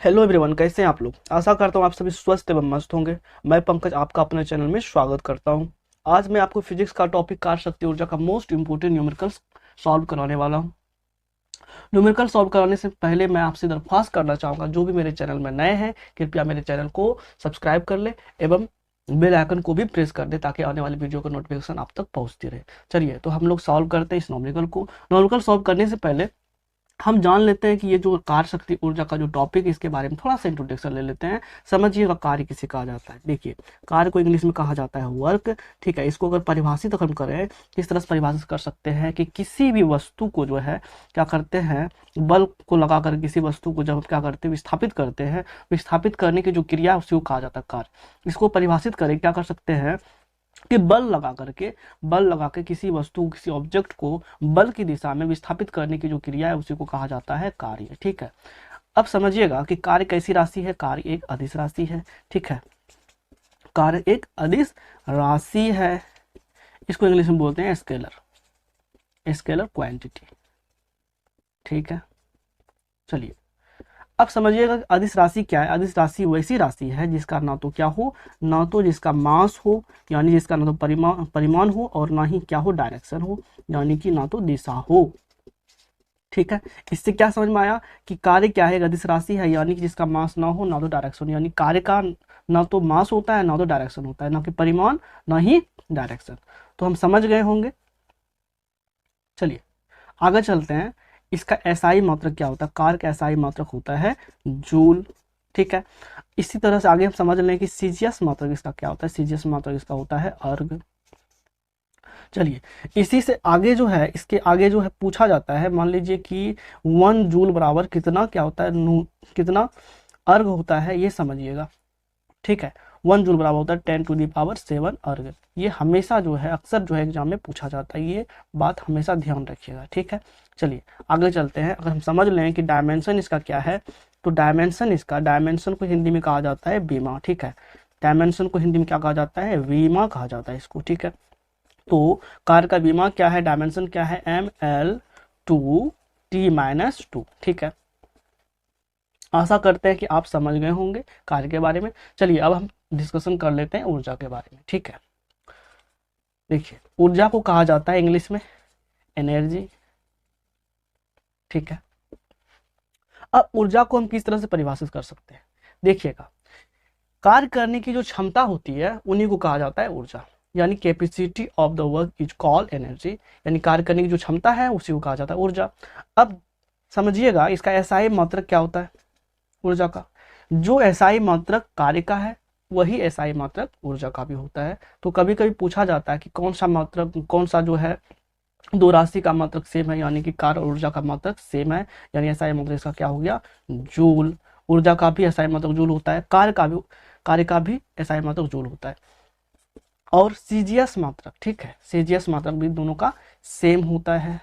Hello everyone, कैसे हैं आप लोग। आशा करता हूँ आप सभी स्वस्थ एवं मस्त होंगे। मैं पंकज आपका अपने चैनल में स्वागत करता हूँ। आज मैं आपको फिजिक्स का टॉपिक कार्य शक्ति ऊर्जा का मोस्ट इंपोर्टेंट न्यूमेरिकल्स सॉल्व कराने वाला हूँ। न्यूमेरिकल सॉल्व कराने से पहले मैं आपसे दरख्वास्त करना चाहूँगा, जो भी मेरे चैनल में नए हैं कृपया मेरे चैनल को सब्सक्राइब कर ले एवं बेल आइकन को भी प्रेस कर दे ताकि आने वाले वीडियो का नोटिफिकेशन आप तक पहुँचती रहे। चलिए तो हम लोग सॉल्व करते हैं इस न्यूमेरिकल को। न्यूमेरिकल सॉल्व करने से पहले हम जान लेते हैं कि ये जो कार्य शक्ति ऊर्जा का जो टॉपिक है इसके बारे में थोड़ा सा इंट्रोडक्शन ले लेते हैं। समझिएगा कार्य किसे कहा जाता है। देखिए, कार्य को इंग्लिश में कहा जाता है वर्क। ठीक है, इसको अगर परिभाषित हम करें किस तरह से परिभाषित कर सकते हैं कि किसी भी वस्तु को जो है क्या करते हैं, बल को लगाकर किसी वस्तु को जब हम क्या करते हैं विस्थापित करते हैं, विस्थापित करने की जो क्रिया है उसी को कहा जाता है कार्य। इसको परिभाषित करें क्या कर सकते हैं कि बल लगा के किसी वस्तु किसी ऑब्जेक्ट को बल की दिशा में विस्थापित करने की जो क्रिया है उसी को कहा जाता है कार्य। ठीक है, अब समझिएगा कि कार्य कैसी राशि है। कार्य एक अदिश राशि है। ठीक है, कार्य एक अदिश राशि है। इसको इंग्लिश में बोलते हैं स्केलर क्वांटिटी। ठीक है, चलिए अब समझिएगा कि अदिश राशि क्या है। अदिश राशि वैसी राशि है जिसका ना तो क्या हो, ना तो जिसका मास हो, यानी जिसका ना तो परिमाण हो और ना ही क्या हो डायरेक्शन हो, यानी कि ना तो दिशा हो। ठीक है, इससे क्या समझ में आया कि कार्य क्या है, अदिश राशि है यानी कि जिसका मास ना हो ना तो डायरेक्शन, यानी कार्य का ना तो मास होता है ना तो डायरेक्शन होता है, ना कि परिमाण ना ही डायरेक्शन। तो हम समझ गए होंगे। चलिए आगे चलते हैं। इसका एसआई मात्रक क्या होता है। कार्य का एसआई मात्रक होता है जूल। ठीक है, इसी तरह से आगे हम समझ लें कि सीजीएस मात्रक इसका क्या होता है। सीजीएस मात्रक इसका होता है अर्ग। चलिए इसी से आगे जो है, इसके आगे जो है पूछा जाता है, मान लीजिए कि 1 जूल बराबर कितना क्या होता है, कितना अर्ग होता है, ये समझिएगा। ठीक है, 1 जूल बराबर होता है 10⁷ अर्ग। ये हमेशा जो है अक्सर जो है एग्जाम में पूछा जाता है, ये बात हमेशा ध्यान रखिएगा। ठीक है, चलिए आगे चलते हैं। अगर हम समझ लें कि डायमेंशन इसका क्या है, तो डायमेंशन को हिंदी में कहा जाता है बीमा। ठीक है, डायमेंशन को हिंदी में क्या कहा जाता है, वीमा कहा जाता है इसको। ठीक है, तो कार्य का बीमा क्या है, डायमेंशन क्या है, ML2T-2। ठीक है, आशा करते हैं कि आप समझ गए होंगे कार्य के बारे में। चलिए अब हम डिस्कशन कर लेते हैं ऊर्जा के बारे में। ठीक है, देखिए ऊर्जा को कहा जाता है इंग्लिश में एनर्जी। ठीक है, अब ऊर्जा को हम किस तरह से परिभाषित कर सकते हैं। देखिएगा, कार्य करने की जो क्षमता होती है उन्हीं को कहा जाता है ऊर्जा, यानी capacity of the work is called energy, यानी कार्य करने की जो क्षमता है उसी को कहा जाता है ऊर्जा। अब समझिएगा इसका एसआई मात्रक क्या होता है ऊर्जा का। जो एसआई मात्रक कार्य का है वही एसआई मात्रक ऊर्जा का भी होता है। तो कभी कभी पूछा जाता है कि कौन सा मात्रक, कौन सा जो है दो राशि का मात्रक सेम है, यानी कि कार्य और ऊर्जा का मात्रक सेम है, यानी एसआई मात्रक इसका क्या हो गया, जूल। ऊर्जा का भी एसआई मात्रक जूल होता है, कार्य का भी एसआई मात्रक जूल होता है। और सीजीएस मात्रक, ठीक है, सीजीएस मात्रक भी दोनों का सेम होता है।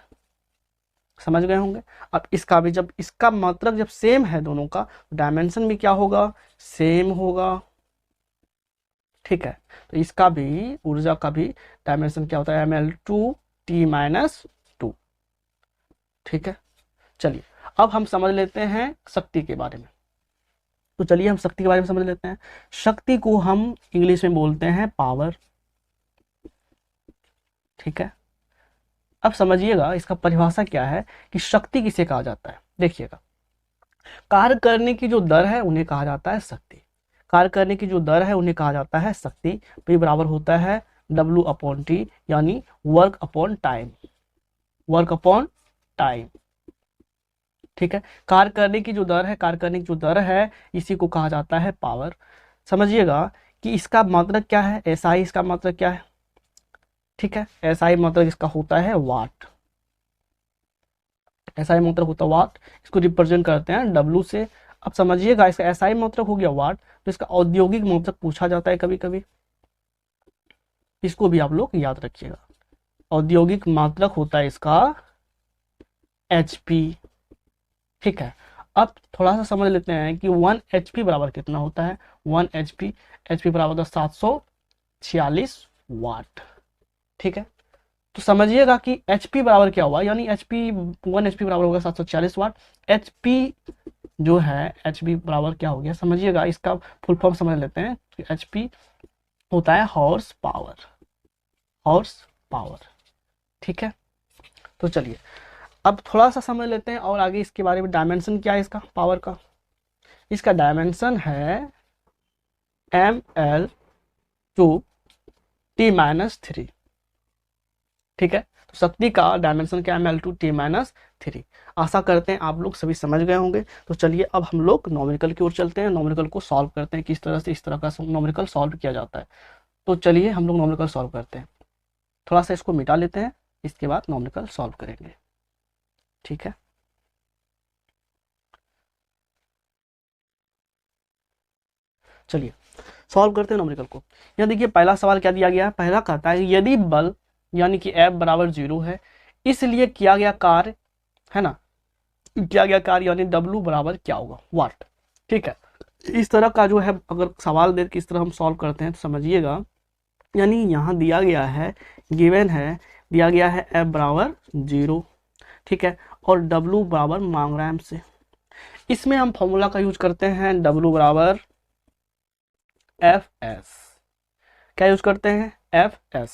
समझ गए होंगे। अब इसका भी, जब इसका मात्रक जब सेम है दोनों का, डायमेंशन भी क्या होगा, सेम होगा। ठीक है, तो इसका भी ऊर्जा का भी डायमेंशन क्या होता है, ML2T-2। ठीक है, चलिए अब हम समझ लेते हैं शक्ति के बारे में। तो चलिए हम शक्ति के बारे में समझ लेते हैं। शक्ति को हम इंग्लिश में बोलते हैं पावर। ठीक है, अब समझिएगा इसका परिभाषा क्या है कि शक्ति किसे कहा जाता है। देखिएगा, कार्य करने की जो दर है उन्हें कहा जाता है शक्ति। कार्य करने की जो दर है उन्हें कहा जाता है शक्ति। P बराबर होता है W/T, यानी वर्क अपॉन टाइम। ठीक है, कार्य करने की जो दर है इसी को कहा जाता है पावर। समझिएगा कि इसका मात्रक क्या है, एसआई इसका मात्रक क्या है। ठीक है, एसआई मात्रक इसका होता है वाट। एसआई मात्रक होता है वाट, इसको रिप्रेजेंट करते हैं डब्लू से। अब समझिएगा इसका एसआई मात्रक हो गया वाट, तो इसका औद्योगिक मात्रक पूछा जाता है कभी कभी, इसको भी आप लोग याद रखिएगा। औद्योगिक मात्रक होता है इसका HP। ठीक है, अब थोड़ा सा समझ लेते हैं कि 1 HP बराबर कितना होता है। 1 HP बराबर होता है 746 वाट। ठीक है, तो समझिएगा कि HP बराबर क्या हुआ, यानी HP 1 HP बराबर होगा 740 वाट। HP जो है HP बराबर क्या हो गया, समझिएगा, इसका फुल फॉर्म समझ लेते हैं। HP होता है हॉर्स पावर, हॉर्स पावर, ठीक है। तो चलिए अब थोड़ा सा समझ लेते हैं और आगे इसके बारे में। डायमेंशन क्या है इसका पावर का, इसका डायमेंशन है mL/T-3, ठीक है। तो शक्ति का डायमेंशन क्या है, mL/T-3। आशा करते हैं आप लोग सभी समझ गए होंगे। तो चलिए अब हम लोग नॉमेरिकल की ओर चलते हैं, नॉमेरिकल को सॉल्व करते हैं, किस तरह से इस तरह का नॉमेरिकल सॉल्व किया जाता है। तो चलिए हम लोग नॉमेरिकल सॉल्व करते हैं। थोड़ा सा इसको मिटा लेते हैं, इसके बाद नॉमेरिकल सॉल्व करेंगे, ठीक है। चलिए सॉल्व करते हैं नॉमेरिकल को। यहाँ देखिए पहला सवाल क्या दिया गया है, पहला कहता है यदि बल यानी कि F बराबर 0 है, इसलिए किया गया कार्य, है ना, किया गया कार्य यानी W बराबर क्या होगा, वाट, ठीक है। इस तरह का जो है अगर सवाल दे किस तरह हम सॉल्व करते हैं तो समझिएगा, यानी यहाँ दिया गया है, गिवन है, दिया गया है F बराबर 0, ठीक है, और W बराबर मांग रहा है हमसे। इसमें हम फॉर्मूला का यूज करते हैं, W बराबर FS। क्या यूज करते हैं, FS।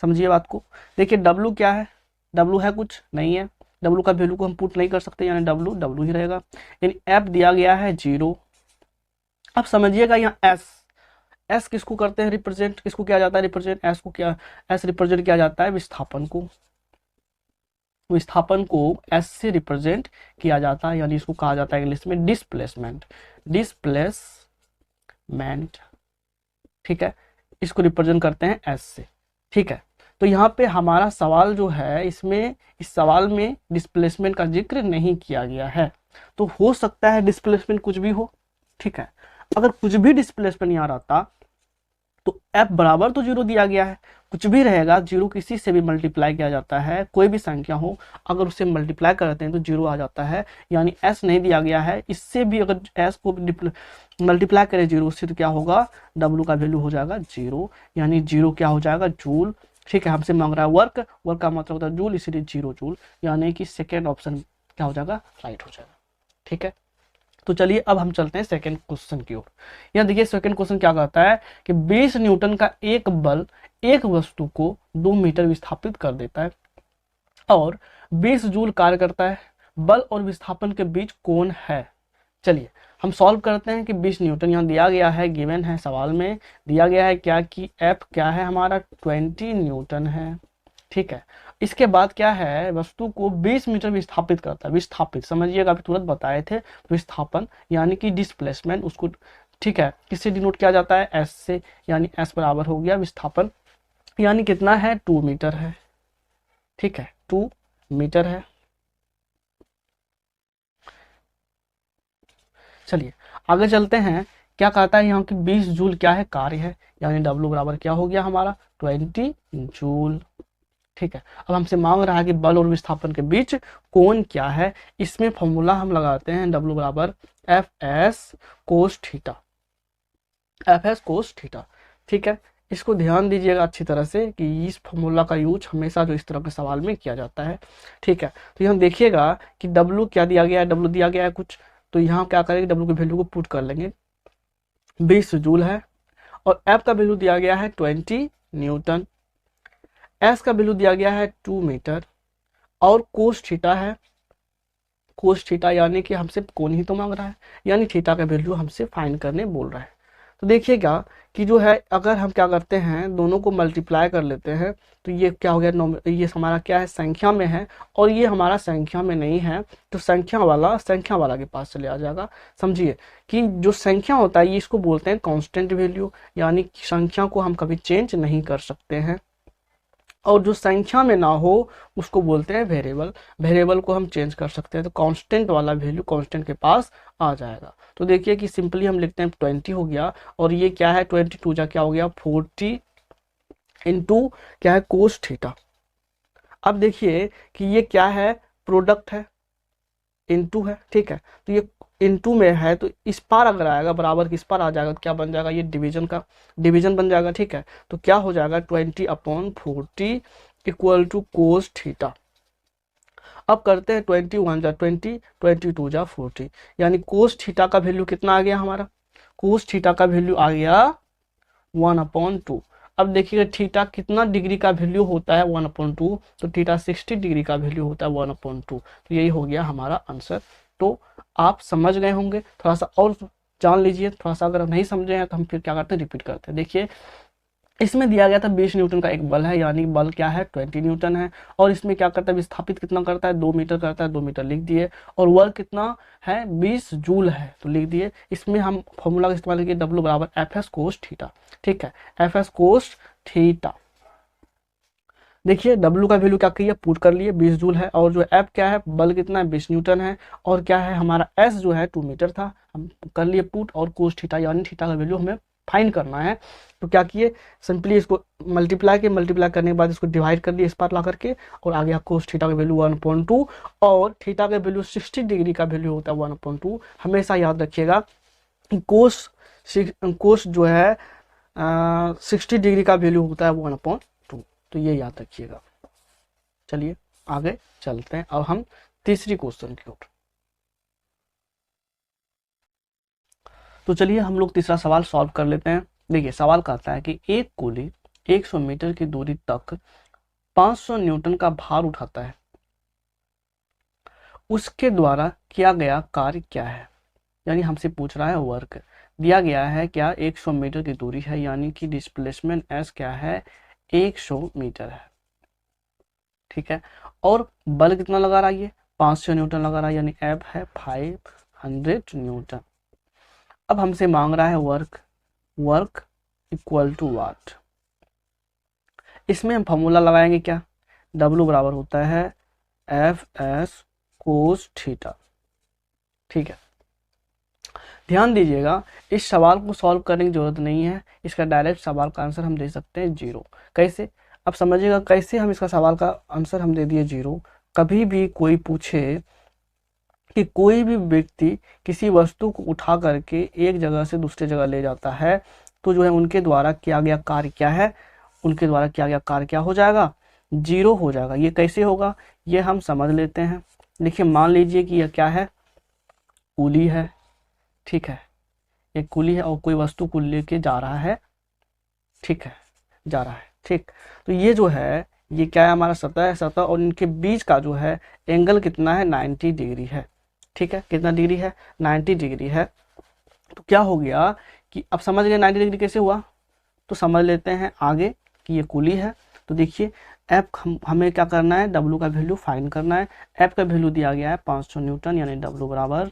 समझिए बात को। देखिए W क्या है, W है कुछ नहीं है, W का वैल्यू को हम पुट नहीं कर सकते, यानी W W ही रहेगा। यानी F दिया गया है 0। अब समझिएगा यहाँ S किसको करते हैं रिप्रेजेंट, किसको किया जाता है रिप्रेजेंट, S को क्या, S रिप्रेजेंट किया जाता है विस्थापन को, विस्थापन को S से रिप्रेजेंट किया जाता है, यानी इसको कहा जाता है इंग्लिश में डिस्प्लेसमेंट, डिस्प्लेसमेंट, ठीक है। इसको रिप्रेजेंट करते हैं S से, ठीक है। तो यहाँ पे हमारा सवाल जो है, इसमें इस सवाल में डिस्प्लेसमेंट का जिक्र नहीं किया गया है, तो हो सकता है डिस्प्लेसमेंट कुछ भी हो, ठीक है। अगर कुछ भी डिस्प्लेसमेंट यहाँ रहता तो F बराबर तो 0 दिया गया है, कुछ भी रहेगा, 0 किसी से भी मल्टीप्लाई किया जाता है, कोई भी संख्या हो अगर उससे मल्टीप्लाई करते हैं तो 0 आ जाता है, यानी S नहीं दिया गया है। इससे भी अगर S को मल्टीप्लाई करें 0 से तो क्या होगा, W का वैल्यू हो जाएगा 0, यानी 0 क्या हो जाएगा, जूल, ठीक है। हमसे मांग रहा है वर्क, वर्क का मतलब होता है जूल, इसीलिए 0 जूल, यानी कि सेकेंड ऑप्शन क्या हो जाएगा, राइट हो जाएगा, ठीक है। तो चलिए अब हम चलते हैं सेकंड क्वेश्चन की ओर। यहाँ देखिए सेकंड क्वेश्चन क्या कहता है कि 20 न्यूटन का एक बल एक वस्तु को 2 मीटर विस्थापित कर देता है और 20 जूल कार्य करता है, बल और विस्थापन के बीच कोण है। चलिए हम सॉल्व करते हैं कि 20 न्यूटन यहाँ दिया गया है, गिवन है, सवाल में दिया गया है क्या कि F क्या है हमारा 20 न्यूटन है, ठीक है। इसके बाद क्या है, वस्तु को 20 मीटर विस्थापित करता है, विस्थापित समझिएगा, अभी तुरंत बताए थे, विस्थापन यानी कि डिस्प्लेसमेंट उसको, ठीक है, किससे डिनोट किया जाता है, S से, यानी S बराबर हो गया विस्थापन, यानी कितना है 2 मीटर है, ठीक है, 2 मीटर है। चलिए आगे चलते हैं, क्या कहता है यहाँ की 20 जूल क्या है, कार्य है, यानी W बराबर क्या हो गया हमारा 20 जूल, ठीक है। अब हमसे मांग रहा है कि बल और विस्थापन के बीच कोण क्या है, इसमें फॉर्मूला हम लगाते हैं W बराबर FS cos theta, FS cos theta, ठीक है। इसको ध्यान दीजिएगा अच्छी तरह से कि इस फॉर्मूला का यूज हमेशा जो इस तरह के सवाल में किया जाता है, ठीक है। तो यहाँ देखिएगा कि W क्या दिया गया है, W दिया गया है कुछ, तो यहाँ क्या करेंगे, W की वैल्यू को पुट कर लेंगे, 20 जूल है, और F का वैल्यू दिया गया है 20 न्यूटन, S का वैल्यू दिया गया है 2 मीटर, और कोस थीटा है, कोस थीटा यानी कि हमसे कोण ही तो मांग रहा है, यानी थीटा का वैल्यू हमसे फाइंड करने बोल रहा है। तो देखिएगा कि जो है अगर हम क्या करते हैं, दोनों को मल्टीप्लाई कर लेते हैं, तो ये क्या हो गया, ये हमारा क्या है, संख्या में है, और ये हमारा संख्या में नहीं है, तो संख्या वाला के पास चले आ जाएगा। समझिए कि जो संख्या होता है ये इसको बोलते हैं कांस्टेंट वैल्यू, यानी संख्या को हम कभी चेंज नहीं कर सकते हैं, और जो संख्या में ना हो उसको बोलते हैं वेरिएबल, वेरिएबल को हम चेंज कर सकते हैं, तो कांस्टेंट वाला वैल्यू कांस्टेंट के पास आ जाएगा। तो देखिए कि सिंपली हम लिखते हैं 20 हो गया, और ये क्या है 22 जा क्या हो गया 40 इंटू क्या है कोस थीटा। अब देखिए कि ये क्या है, प्रोडक्ट है, इनटू है, ठीक है। तो ये इनटू में है, तो इस पार अगर आएगा बराबर किस पार आ जाएगा, तो क्या बन जाएगा, ये डिवीजन का डिवीजन बन जाएगा, ठीक है। तो क्या हो जाएगा 20/40 इक्वल टू कोस थीटा। अब करते हैं 21 जा 20, 22 जा 40, यानी कोस थीटा का वैल्यू कितना आ गया हमारा, कोस थीटा का वैल्यू आ गया 1/2। अब देखिएगा थीटा कितना डिग्री का वैल्यू होता है 1/2, तो थीटा 60 डिग्री का वैल्यू होता है 1/2, तो यही हो गया हमारा आंसर। तो आप समझ गए होंगे, थोड़ा सा और जान लीजिए, थोड़ा सा अगर नहीं समझे हैं तो हम फिर क्या करते हैं, रिपीट करते हैं। देखिए इसमें दिया गया था 20 न्यूटन का एक बल है, यानी बल क्या है 20 न्यूटन है, और इसमें क्या करता है, विस्थापित कितना करता है 2 मीटर करता है, 2 मीटर लिख दिए, और वर्क कितना है 20 जूल है तो लिख दिए। इसमें हम फॉर्मूला का इस्तेमाल किए, W बराबर Fs कोस थीटा। ठीक है, Fs कोस थीटा। देखिए W का वैल्यू क्या किया, पुट कर लिए 20 जूल है, और जो F क्या है, बल कितना है 20 न्यूटन है, और क्या है हमारा S जो है 2 मीटर था, हम कर लिए पुट, और कोस थीटा यानी थीटा का वैल्यू हमें फाइंड करना है। तो क्या किए, सिंपली इसको मल्टीप्लाई करने के बाद इसको डिवाइड कर दिए इस पार ला करके, और आ गया कोस थीटा का वैल्यू 1/2, और थीटा का वैल्यू 60 डिग्री का वैल्यू होता है 1/2। हमेशा याद रखिएगा कि कोस जो है 60 डिग्री का वैल्यू होता है 1/2, तो ये याद रखिएगा। चलिए आगे चलते हैं, अब हम तीसरी क्वेश्चन की ओर। तो चलिए हम लोग तीसरा सवाल सॉल्व कर लेते हैं। देखिए सवाल कहता है कि एक कुली 100 मीटर की दूरी तक 500 न्यूटन का भार उठाता है, उसके द्वारा किया गया कार्य क्या है। यानी हमसे पूछ रहा है वर्क दिया गया है क्या, 100 मीटर की दूरी है, यानी कि डिस्प्लेसमेंट एस क्या है 100 मीटर है। ठीक है, और बल कितना लगा रहा है, ये 500 न्यूटन लगा रहा है, यानी एफ है 500 न्यूटन। अब हमसे मांग रहा है वर्क इक्वल टू वाट। इसमें हम फॉर्मूला लगाएंगे क्या, W बराबर होता है Fs कोस थीटा। ठीक है, ध्यान दीजिएगा इस सवाल को सॉल्व करने की जरूरत नहीं है, इसका डायरेक्ट सवाल का आंसर हम दे सकते हैं 0। कैसे, अब समझिएगा कैसे हम इसका सवाल का आंसर हम दे दिए 0। कभी भी कोई पूछे कि कोई भी व्यक्ति किसी वस्तु को उठा करके एक जगह से दूसरे जगह ले जाता है, तो जो है उनके द्वारा किया गया कार्य क्या है, उनके द्वारा किया गया कार्य क्या हो जाएगा, 0 हो जाएगा। ये कैसे होगा, ये हम समझ लेते हैं। देखिए मान लीजिए कि यह क्या है, कुली है। ठीक है, एक कुली है और कोई वस्तु को लेके जा रहा है। ठीक है, जा रहा है। ठीक, तो ये जो है ये क्या है, हमारा सतह है, सतह और इनके बीच का जो है एंगल कितना है 90 डिग्री है। ठीक है, कितना डिग्री है 90 डिग्री है। तो क्या हो गया कि अब समझ गए 90 डिग्री कैसे हुआ, तो समझ लेते हैं आगे कि ये कुली है। तो देखिए एफ हमें क्या करना है, W का वैल्यू फाइंड करना है। एफ का वैल्यू दिया गया है 500 न्यूटन, यानी W बराबर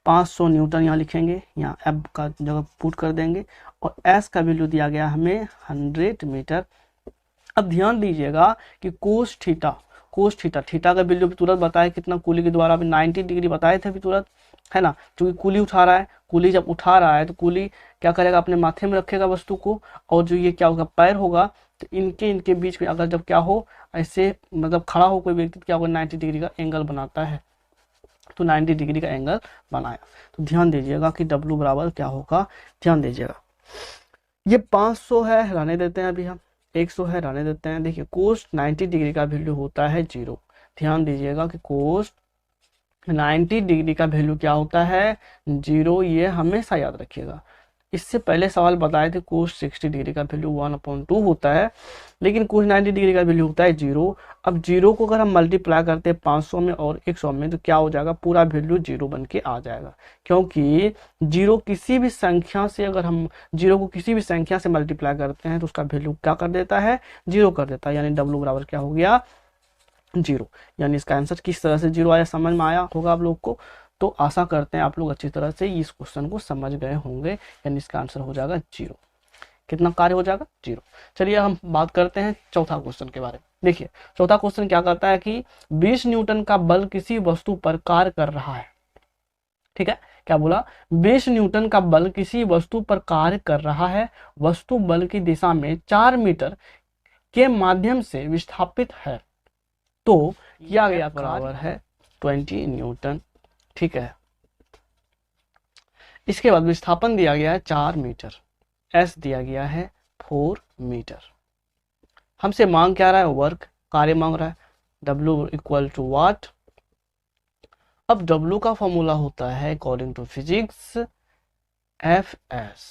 500 न्यूटन यहाँ लिखेंगे, यहाँ एफ का जगह पुट कर देंगे, और एस का वैल्यू दिया गया हमें 100 मीटर। अब ध्यान दीजिएगा कि कोस थीटा का वैल्यू भी तुरंत बताया कितना, कुली के द्वारा अभी 90 डिग्री बताए थे अभी तुरंत, है ना, क्योंकि कुली उठा रहा है। कुली जब उठा रहा है तो कुली क्या करेगा, अपने माथे में रखेगा वस्तु को, और जो ये क्या होगा पैर होगा, तो इनके बीच में अगर जब क्या हो ऐसे मतलब खड़ा हो कोई व्यक्ति, क्या होगा 90 डिग्री का एंगल बनाता है, तो 90 डिग्री का एंगल बनाया। तो ध्यान दीजिएगा कि W बराबर क्या होगा, ध्यान दीजिएगा ये 500 है, रहने देते हैं अभी हम, 100 है रहने देते हैं। देखिए कोस 90 डिग्री का वैल्यू होता है 0। ध्यान दीजिएगा कि कोस 90 डिग्री का वैल्यू क्या होता है 0, ये हमेशा याद रखिएगा। इससे पहले सवाल बताए थे कोस 60 डिग्री का वैल्यू 1/2 होता है, लेकिन कोस 90 डिग्री का वैल्यू होता है 0। अब 0 को अगर हम मल्टीप्लाई करते हैं 500 में और 100 में, तो क्या हो जाएगा, पूरा वैल्यू 0 बन के आ जाएगा। क्योंकि 0 किसी भी संख्या से, अगर हम 0 को किसी भी संख्या से मल्टीप्लाई करते हैं तो उसका वैल्यू क्या कर देता है, 0 कर देता है, यानी W बराबर क्या हो गया 0। यानी इसका आंसर किस तरह से 0 आया, समझ में आया होगा आप लोग को। तो आशा करते हैं आप लोग अच्छी तरह से इस क्वेश्चन को समझ गए होंगे, यानी इसका आंसर हो जाएगा 0। कितना कार्य हो जाएगा 0। चलिए हम बात करते हैं चौथा क्वेश्चन के बारे में। देखिए चौथा क्वेश्चन क्या कहता है कि 20 न्यूटन का बल किसी वस्तु पर कार्य कर रहा है। ठीक है, क्या बोला, 20 न्यूटन का बल किसी वस्तु पर कार्य कर रहा है, वस्तु बल की दिशा में 4 मीटर के माध्यम से विस्थापित है, तो किया गया बराबर है 20 न्यूटन। ठीक है, इसके बाद विस्थापन दिया गया है 4 मीटर, एस दिया गया है 4 मीटर। हमसे मांग क्या रहा है, वर्क कार्य मांग रहा है, W इक्वल टू वाट। अब W का फॉर्मूला होता है according to physics Fs।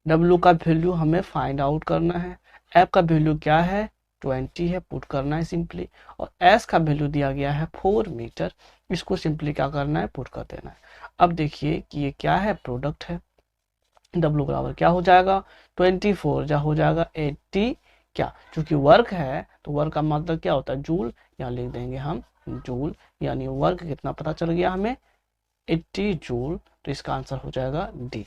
W का वैल्यू हमें फाइंड आउट करना है, F का वैल्यू क्या है 20 है, पुट करना है सिंपली, और S का वैल्यू दिया गया है 4 मीटर, इसको सिंपली क्या करना है पुट कर देना है। अब देखिए कि ये क्या है, प्रोडक्ट है। W बराबर क्या हो जाएगा 24 जा हो जाएगा 80, क्या क्योंकि वर्क है तो वर्क का मतलब क्या होता है जूल, यहाँ लिख देंगे हम जूल, यानी वर्क कितना पता चल गया हमें 80 जूल, तो इसका आंसर हो जाएगा डी।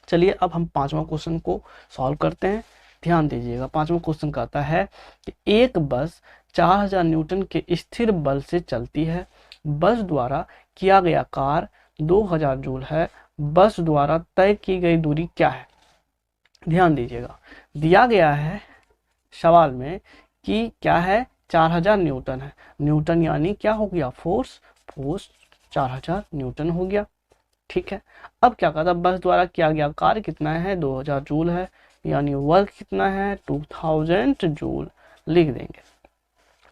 चलिए अब हम पांचवा क्वेश्चन को सॉल्व करते हैं। ध्यान दीजिएगा, पांचवा क्वेश्चन कहता है कि एक बस 4000 न्यूटन के स्थिर बल से चलती है, बस द्वारा किया गया कार्य 2000 जूल है, बस द्वारा तय की गई दूरी क्या है। ध्यान दीजिएगा, दिया गया है सवाल में कि क्या है 4000 न्यूटन है, न्यूटन यानी क्या हो गया फोर्स, फोर्स 4000 न्यूटन हो गया, ठीक है। अब क्या कहता है बस द्वारा किया गया कार्य कितना है 2000 जूल है, यानी वर्क कितना है 2000 जूल लिख देंगे।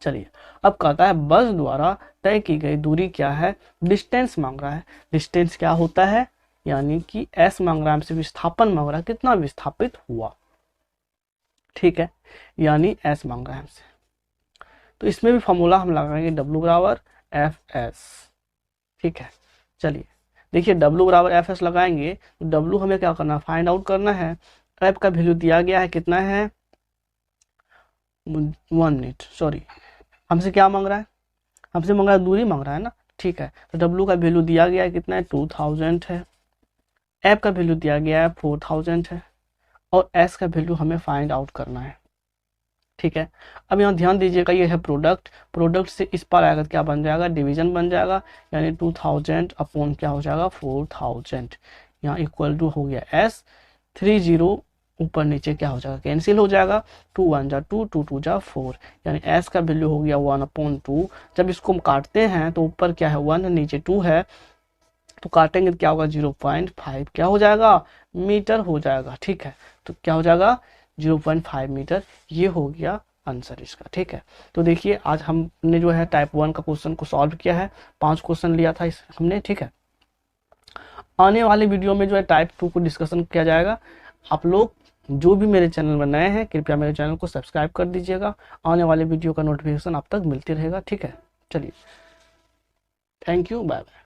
चलिए अब कहता है बस द्वारा तय की गई दूरी क्या है, डिस्टेंस मांग रहा है। डिस्टेंस क्या होता है, यानी कि एस मांग रहा है हमसे, विस्थापन मांग रहा है, कितना विस्थापित हुआ, ठीक है, यानी एस मांग रहा है हमसे। तो इसमें भी फॉर्मूला हम लगाएंगे W बराबर Fs, ठीक है। चलिए देखिए W बराबर Fs लगाएंगे तो W हमें क्या करना, फाइंड आउट करना है। F का वैल्यू दिया गया है कितना है 1 मिनट, सॉरी हमसे क्या मांग रहा है, हमसे मांग रहा है दूरी मांग रहा है ना, ठीक है। तो W का वैल्यू दिया गया है कितना है 2000 है, F का वैल्यू दिया गया है 4000 है, और S का वैल्यू हमें फाइंड आउट करना है, ठीक है। अब यहाँ ध्यान दीजिएगा ये है प्रोडक्ट, प्रोडक्ट से इस पर आएगा क्या बन जाएगा, डिवीजन बन जाएगा, यानी 2000 अपॉन क्या हो जाएगा 4000, यहाँ इक्वल टू हो गया S, 30 ऊपर नीचे क्या हो जाएगा कैंसिल हो जाएगा, 2 1 जा 2, 2 2 जा 4, यानी S का वैल्यू हो गया 1/2। जब इसको हम काटते हैं तो ऊपर क्या है 1 नीचे 2 है, तो काटेंगे तो क्या होगा 0.5 क्या हो जाएगा मीटर हो जाएगा, ठीक है। तो क्या हो जाएगा 0.5 मीटर, ये हो गया आंसर इसका, ठीक है। तो देखिए आज हमने जो है टाइप 1 का क्वेश्चन को सॉल्व किया है, 5 क्वेश्चन लिया था इस हमने, ठीक है। आने वाले वीडियो में जो है टाइप 2 को डिस्कशन किया जाएगा। आप लोग जो भी मेरे चैनल में नए हैं कृपया मेरे चैनल को सब्सक्राइब कर दीजिएगा, आने वाले वीडियो का नोटिफिकेशन आप तक मिलती रहेगा, ठीक है। चलिए थैंक यू, बाय बाय।